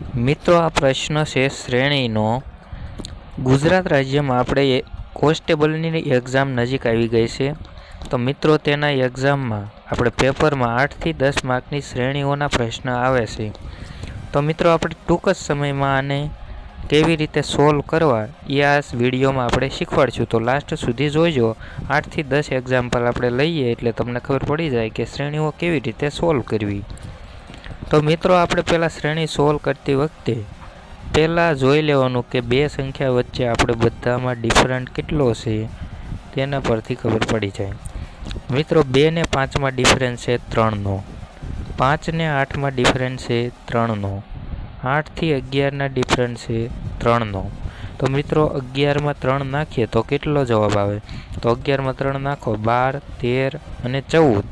મિત્રો, આ પ્રશ્ન છે શ્રેણીનો। ગુજરાત રાજ્યમાં આપણે કોન્સ્ટેબલની એક્ઝામ નજીક આવી ગઈ છે, તો મિત્રો તેના એક્ઝામમાં આપણે પેપરમાં 8 થી 10 માર્કની શ્રેણીઓના પ્રશ્ન આવે છે। તો મિત્રો આપણે ટૂંક જ સમયમાં આને કેવી રીતે સોલ્વ કરવા એ આ વિડીયોમાં આપણે શીખવાડશું, તો લાસ્ટ સુધી જોઈજો। 8 થી 10 એક્ઝામ્પલ આપણે લઈએ એટલે તમને ખબર પડી જાય કે શ્રેણીઓ કેવી રીતે સોલ્વ કરવી। તો મિત્રો આપણે પહેલાં શ્રેણી સોલ્વ કરતી વખતે પહેલાં જોઈ લેવાનું કે બે સંખ્યા વચ્ચે આપણે બધામાં ડિફરન્ટ કેટલો છે તેના પરથી ખબર પડી જાય। મિત્રો 2 ને 5માં ડિફરન્સ છે 3નો, 5 ને 8માં ડિફરન્સ છે 3નો, 8 થી 11ના ડિફરન્સ છે 3નો। તો મિત્રો 11માં 3 નાખીએ તો કેટલો જવાબ આવે? તો 11માં 3 નાખો 12, 13 અને 14।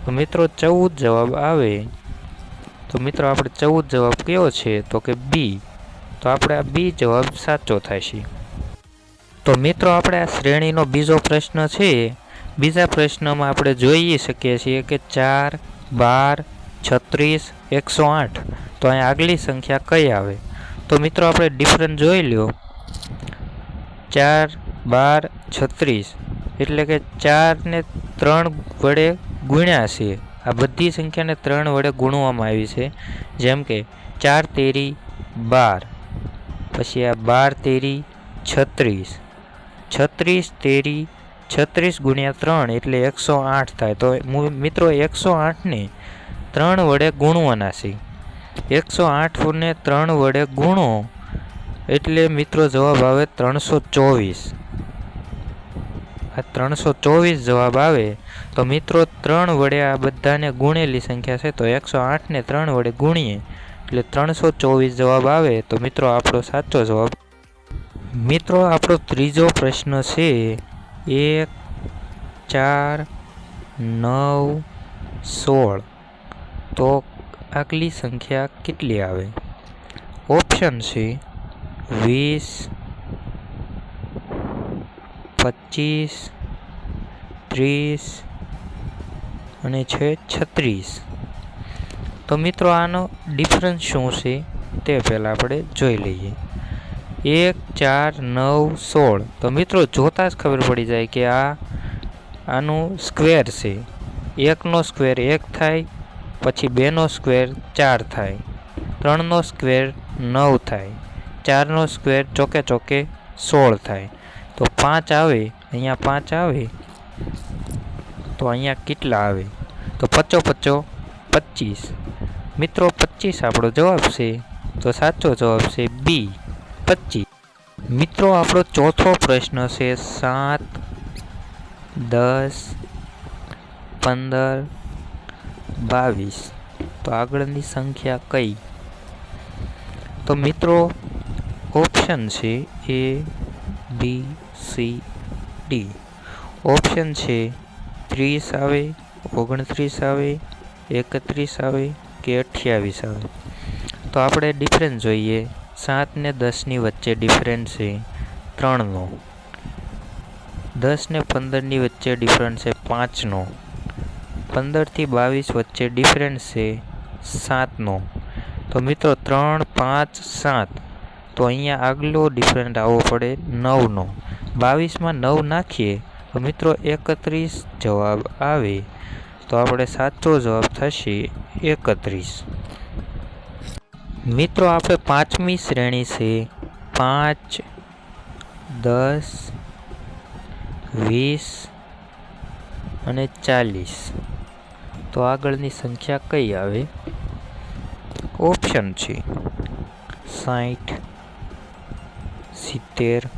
તો મિત્રો 14 જવાબ આવે। તો મિત્રો આપણે 14 જવાબ કયો છે? તો કે બી। તો આપણે આ બી જવાબ સાચો થશે। તો મિત્રો આપણે આ શ્રેણીનો બીજો પ્રશ્ન છે। બીજા પ્રશ્નમાં આપણે જોઈ શકીએ છીએ કે 4, 12, 36, 108। તો અહીં આગલી સંખ્યા કઈ આવે? તો મિત્રો આપણે ડિફરન્સ જોઈ લ્યો, 4, 12, 36 એટલે કે 4 ને 3 વડે ગુણ્યા છે। આ બધી સંખ્યાને 3 વડે ગુણવામાં આવી છે, જેમ કે 4 તેરી 12, પછી આ 12 તેરી 36, 36 તેરી 36 ગુણ્યા 3 એટલે 108 થાય। તો મિત્રો 108ને 3 વડે ગુણવાના છે। 108 ને 3 વડે ગુણો એટલે મિત્રો જવાબ આવે 324। આ 324 જવાબ આવે। તો મિત્રો 3 વડે આ બધાને ગુણેલી સંખ્યા છે, તો 108ને 3 વડે ગુણીએ એટલે 324 જવાબ આવે। તો મિત્રો આપણો સાચો જવાબ। મિત્રો આપણો ત્રીજો પ્રશ્ન છે 1, 4, 9, 16। તો આગલી સંખ્યા કેટલી આવે? ઓપ્શન છે 20, 25, 30 અને છે 36। તો મિત્રો આનો ડિફરન્સ શું છે તે પહેલાં આપણે જોઈ લઈએ। 1, 4, 9, 16। તો મિત્રો જોતાં જ ખબર પડી જાય કે આનું સ્ક્વેર છે। 1નો સ્ક્વેર 1 થાય, પછી 2નો સ્ક્વેર 4 થાય, 3નો સ્ક્વેર 9 થાય, 4નો સ્ક્વેર ચોકે ચોકે 16 થાય। તો 5 આવે, અહીંયા 5 આવે, તો અહીંયા કેટલા આવે? તો 5 5 25। મિત્રો 25 આપણો જવાબ છે। તો સાચો જવાબ છે બી 25। મિત્રો આપણો ચોથો પ્રશ્ન છે 7, 10, 15, 22। તો આગળની સંખ્યા કઈ? તો મિત્રો ઓપ્શન છે એ, બી, સી, ડી। ઓપ્શન છે 30 આવે, 29 આવે, 31 આવે કે 28 આવે। તો આપણે ડિફરન્સ જોઈએ। 7 ને 10ની વચ્ચે ડિફરન્સ છે 3નો, 10 ને 15ની વચ્ચે ડિફરન્સ છે 5નો, 15 થી 22 વચ્ચે ડિફરન્સ છે 7નો। તો મિત્રો 3, 5, 7। તો અહીંયા આગલો ડિફરન્ટ આવવો પડે 9નો। 22માં 9 નાખીએ તો મિત્રો 31 જવાબ આવે। તો આપણે સાચો જવાબ થશે 31। મિત્રો આપણે પાંચમી શ્રેણી છે 5, 10, 20 અને 40। તો આગળની સંખ્યા કઈ આવે? ઓપ્શન છે 60, 70,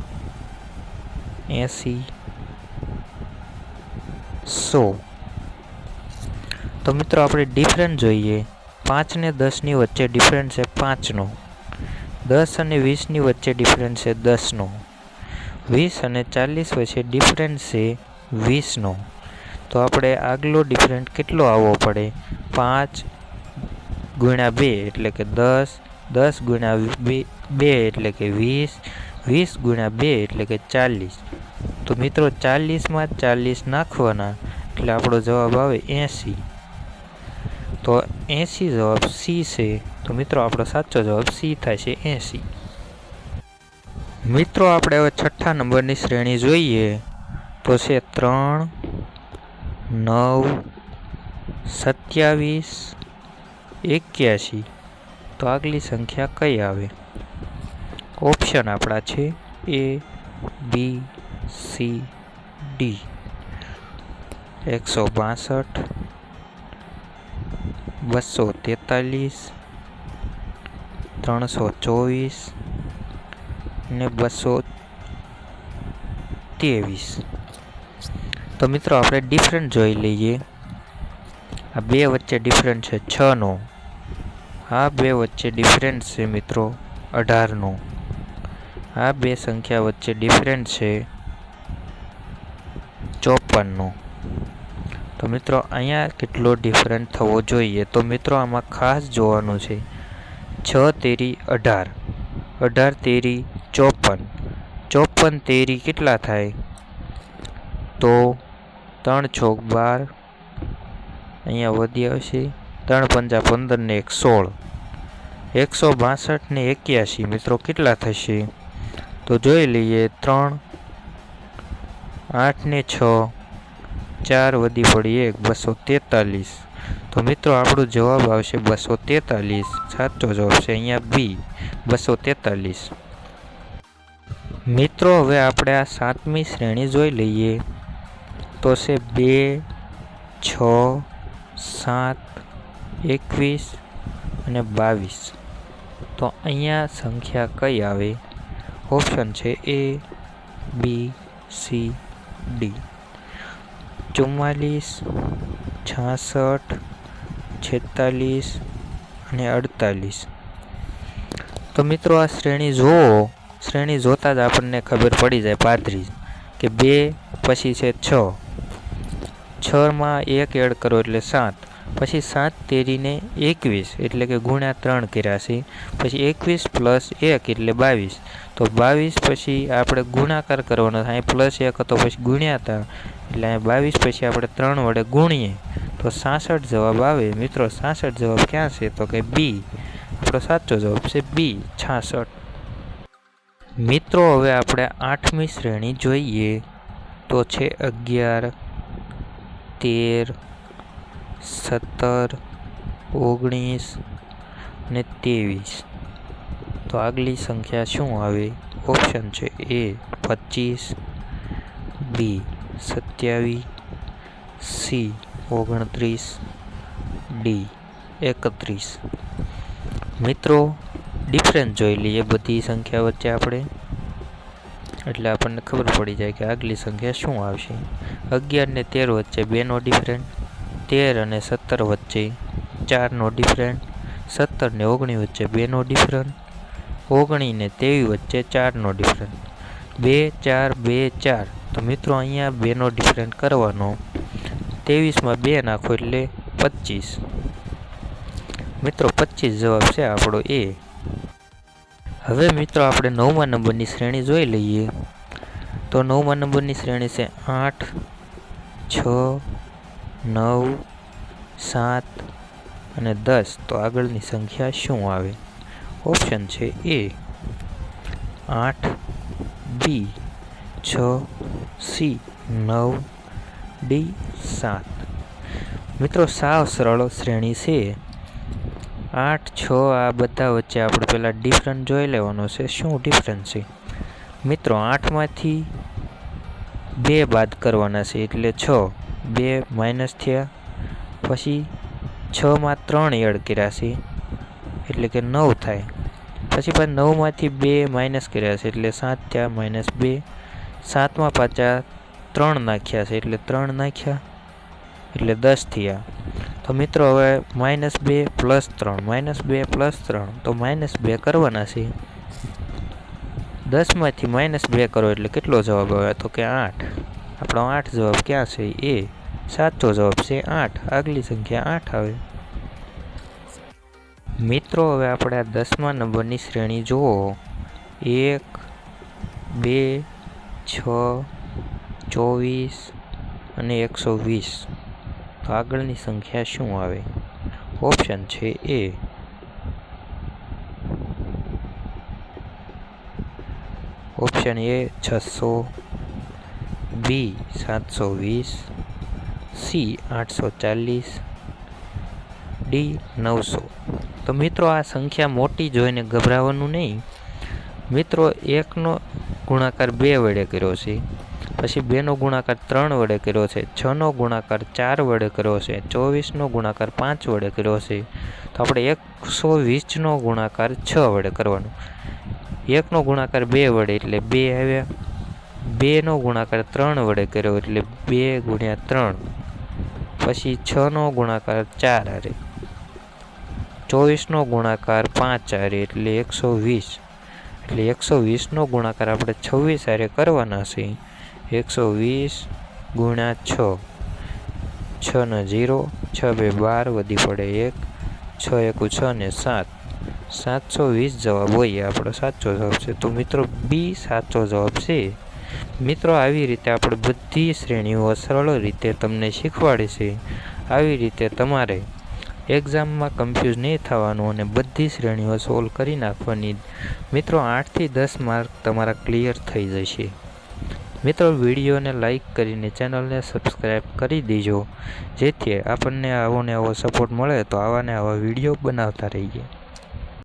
80, 100। તો મિત્રો આપણે ડિફરન્સ જોઈએ। 5 ને 10ની વચ્ચે ડિફરન્સ છે 5નો, 10 અને 20ની વચ્ચે ડિફરન્સ છે 10નો, 20 અને 40 વચ્ચે ડિફરન્સ છે 20નો। તો આપણે આગલો ડિફરન્ટ કેટલો આવવો પડે? 5 ગુણ્યા 2 એટલે કે 10, 10 ગુણ્યા 2 એટલે કે 20, 20 ગુણ્યા 2 એટલે કે 40। તો મિત્રો 40માં 40 નાખવાના એટલે આપણો જવાબ આવે 80। તો 80 જવાબ સી છે। તો તો મિત્રો આપણો સાચો જવાબ સી થાય છે 80। મિત્રો આપણે હવે છઠ્ઠા નંબરની શ્રેણી જોઈએ તો છે 3, 9, 27, 81। તો આગલી સંખ્યા કઈ આવે? ઓપ્શન આપણા છે A, B, C, D। 162, 243, 324 ને 223। તો મિત્રો આપણે ડિફરન્ટ જોઈ લઈએ। આ બે વચ્ચે ડિફરન્ટ છે 6નો, આ બે વચ્ચે ડિફરન્ટ છે મિત્રો 18નો, આ બે સંખ્યા વચ્ચે ડિફરન્ટ છે 54નો। તો મિત્રો અહીંયા કેટલો ડિફરન્ટ થવો જોઈએ? તો મિત્રો આમાં ખાસ જોવાનું છે 6 તેરી 18, 18 તેરી 54, 54 તેરી કેટલા થાય? તો 3 છોક 12, અહીંયા વધી આવશે 3 પંજા 15 ને 1 16, 162 ને 81 મિત્રો કેટલા થશે? તો જોઈ લઈએ 3, 8 ને 6, 4 વધી પડી 1, 243। તો મિત્રો આપણો જવાબ આવશે 243। સાચો જવાબ છે અહીંયા બી 243। મિત્રો હવે આપણે આ સાતમી શ્રેણી જોઈ લઈએ તો છે 2, 6, 7, 21 અને 22। તો અહીંયા સંખ્યા કઈ આવે? ઓપ્શન છે A, B, C, D। 44, 66, 46 અને 48। તો મિત્રો આ શ્રેણી જુઓ, શ્રેણી જોતા જ આપણને ખબર પડી જાય પાદરી કે 2 પછી છે 6, 6માં 1 એડ કરો એટલે 7, પછી 7 તેરીને 21 એટલે કે ગુણ્યા 3 કર્યા છે, પછી 21 પ્લસ 1 એટલે 22। તો 22 પછી આપણે ગુણાકાર કરવાનો થાય, પ્લસ 1 હતો પછી ગુણ્યા હતા એટલે અહીં 22 પછી આપણે 3 વડે ગુણીએ તો 66 જવાબ આવે। મિત્રો 66 જવાબ ક્યાં છે? તો કે બી, આપણો સાચો જવાબ છે બી 66। મિત્રો હવે આપણે આઠમી શ્રેણી જોઈએ તો છે 11, 13, 17, 19 અને 23। તો આગલી સંખ્યા શું આવે? ઓપ્શન છે A 25, B 27, C 29, D 31। મિત્રો ડિફરન્સ જોઈ લઈએ બધી સંખ્યા વચ્ચે આપણે, એટલે આપણને ખબર પડી જાય કે આગલી સંખ્યા શું આવશે। 11 ને 13 વચ્ચે 2નો ડિફરન્ટ, 13 અને 17 વચ્ચે 4નો ડિફરન્ટ, 17 ને 19 વચ્ચે 2નો ડિફરન્ટ, 19 ને 23 વચ્ચે 4નો ડિફરન્ટ, 2 4 2 4। તો મિત્રો અહીંયા 2નો ડિફરન્ટ કરવાનો, 23માં 2 નાખો એટલે 25। મિત્રો 25 જવાબ છે આપણો એ। હવે મિત્રો આપણે 9મા નંબરની શ્રેણી જોઈ લઈએ તો 9મા નંબરની શ્રેણી છે 8, 6, 9, 7 અને 10। તો આગળની સંખ્યા શું આવે? ઓપ્શન છે A 8, B 6, C 9, D 7। મિત્રો સાવ સરળ શ્રેણી છે। 8, 6 આ બધા વચ્ચે આપણે પહેલાં ડિફરન્ટ જોઈ લેવાનો છે। શું ડિફરન્ટ છે? મિત્રો 8માંથી 2 બાદ કરવાના છે એટલે 6, 2 માઇનસ થયા, પછી 6માં 3 એડ કર્યા છે એટલે કે 9 થાય, પછી 9માંથી 2 માઇનસ કર્યા છે એટલે 7 થયા, -2, 7માં પાછા 3 નાખ્યા છે એટલે 3 નાખ્યા એટલે 10 થયા। તો મિત્રો હવે -2 + 3, -2 + 3 તો -2 કરવાના છે। 10માંથી -2 કરો એટલે કેટલો જવાબ આવે? તો કે 8। આપણો 8 જવાબ ક્યાં છે? એ સાચો જવાબ છે 8। આગલી સંખ્યા 8 આવે। મિત્રો હવે આપણે આ 10મા નંબરની શ્રેણી જુઓ 1, 2, 6, 24 અને 120। તો આગળની સંખ્યા શું આવે? ઓપ્શન છે A option A 600, B 720, C 840, D 900। તો મિત્રો આ સંખ્યા મોટી જોઈને ગભરાવાનું નહીં। મિત્રો 1નો ગુણાકાર 2 વડે કર્યો છે, પછી 2નો ગુણાકાર 3 વડે કર્યો છે, 6નો ગુણાકાર 4 વડે કર્યો છે, 24નો ગુણાકાર 5 વડે કર્યો છે। તો આપણે 120નો ગુણાકાર 6 વડે કરવાનો। 1નો ગુણાકાર 2 વડે એટલે 2 આવ્યા, 2નો ગુણાકાર 3 વડે કર્યો એટલે 2 ગુણ્યા 3, પછી 6નો ગુણાકાર 4 હારે, 24નો ગુણાકાર 5 હારે એટલે 120, એટલે 120નો ગુણાકાર આપણે 26 હારે કરવાના છે। 120 ગુણ્યા 6, 6 ને 0, 6 2 12, વધી પડે 1, 6 1 6 ને 7, 720 જવાબ હોય આપણો સાચો જવાબ છે। તો મિત્રો બી સાચો જવાબ છે। મિત્રો આવી રીતે આપણે બધી શ્રેણીઓ સરળ રીતે તમને શીખવાડે છે। આવી રીતે તમારે એક્ઝામમાં કન્ફ્યુઝ નહીં થવાનું અને બધી શ્રેણીઓ સોલ્વ કરી નાખવાની। મિત્રો 8 થી 10 માર્ક તમારા ક્લિયર થઈ જશે। મિત્રો વિડીયોને લાઈક કરીને ચેનલને સબસ્ક્રાઈબ કરી દેજો, જેથી આપણને આવો ને આવો સપોર્ટ મળે તો આવા ને આવા વિડીયો બનાવતા રહીએ।